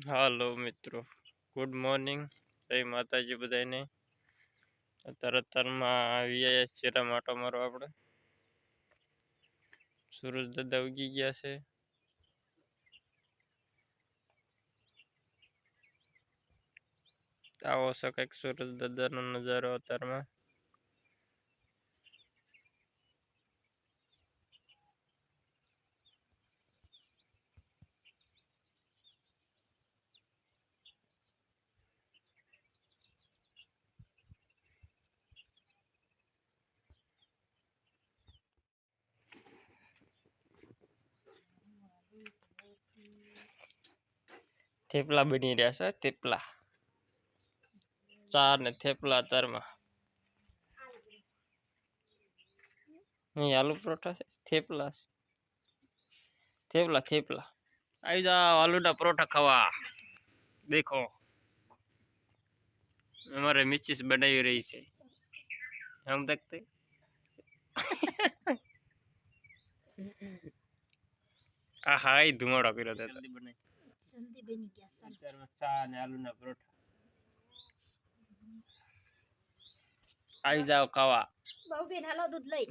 હાલો મિત્રો, good morning, જય માતાજી બધાને. અત્યારમાં આવી ચેરા માટો મારો આપણે. સૂરજ દાદા ઉગી ગયા છે. આવો છે કંઈક સૂરજ દાદાનો નજારો અત્યારમાં. થેપલા બની રહ્યા છે, થેપલા. ચા ને થેપલા અત્યારમાં. અહીં આલુ પરોઠા છે, થેપલા છે. થેપલા થેપલા આવી જાઓ આલુના પરોઠા ખાવા. દેખો અમારે મિસિસ બનાવી રહી છે. हम देखते આહા એ ધુમાડો કર્યો હતો. જલ્દી બની ગયા. અત્યારમાં ચા અને આલુના પરોઠા. આવી જાઓ ખાવા. બહુ બેન હાલો દૂધ લઈ.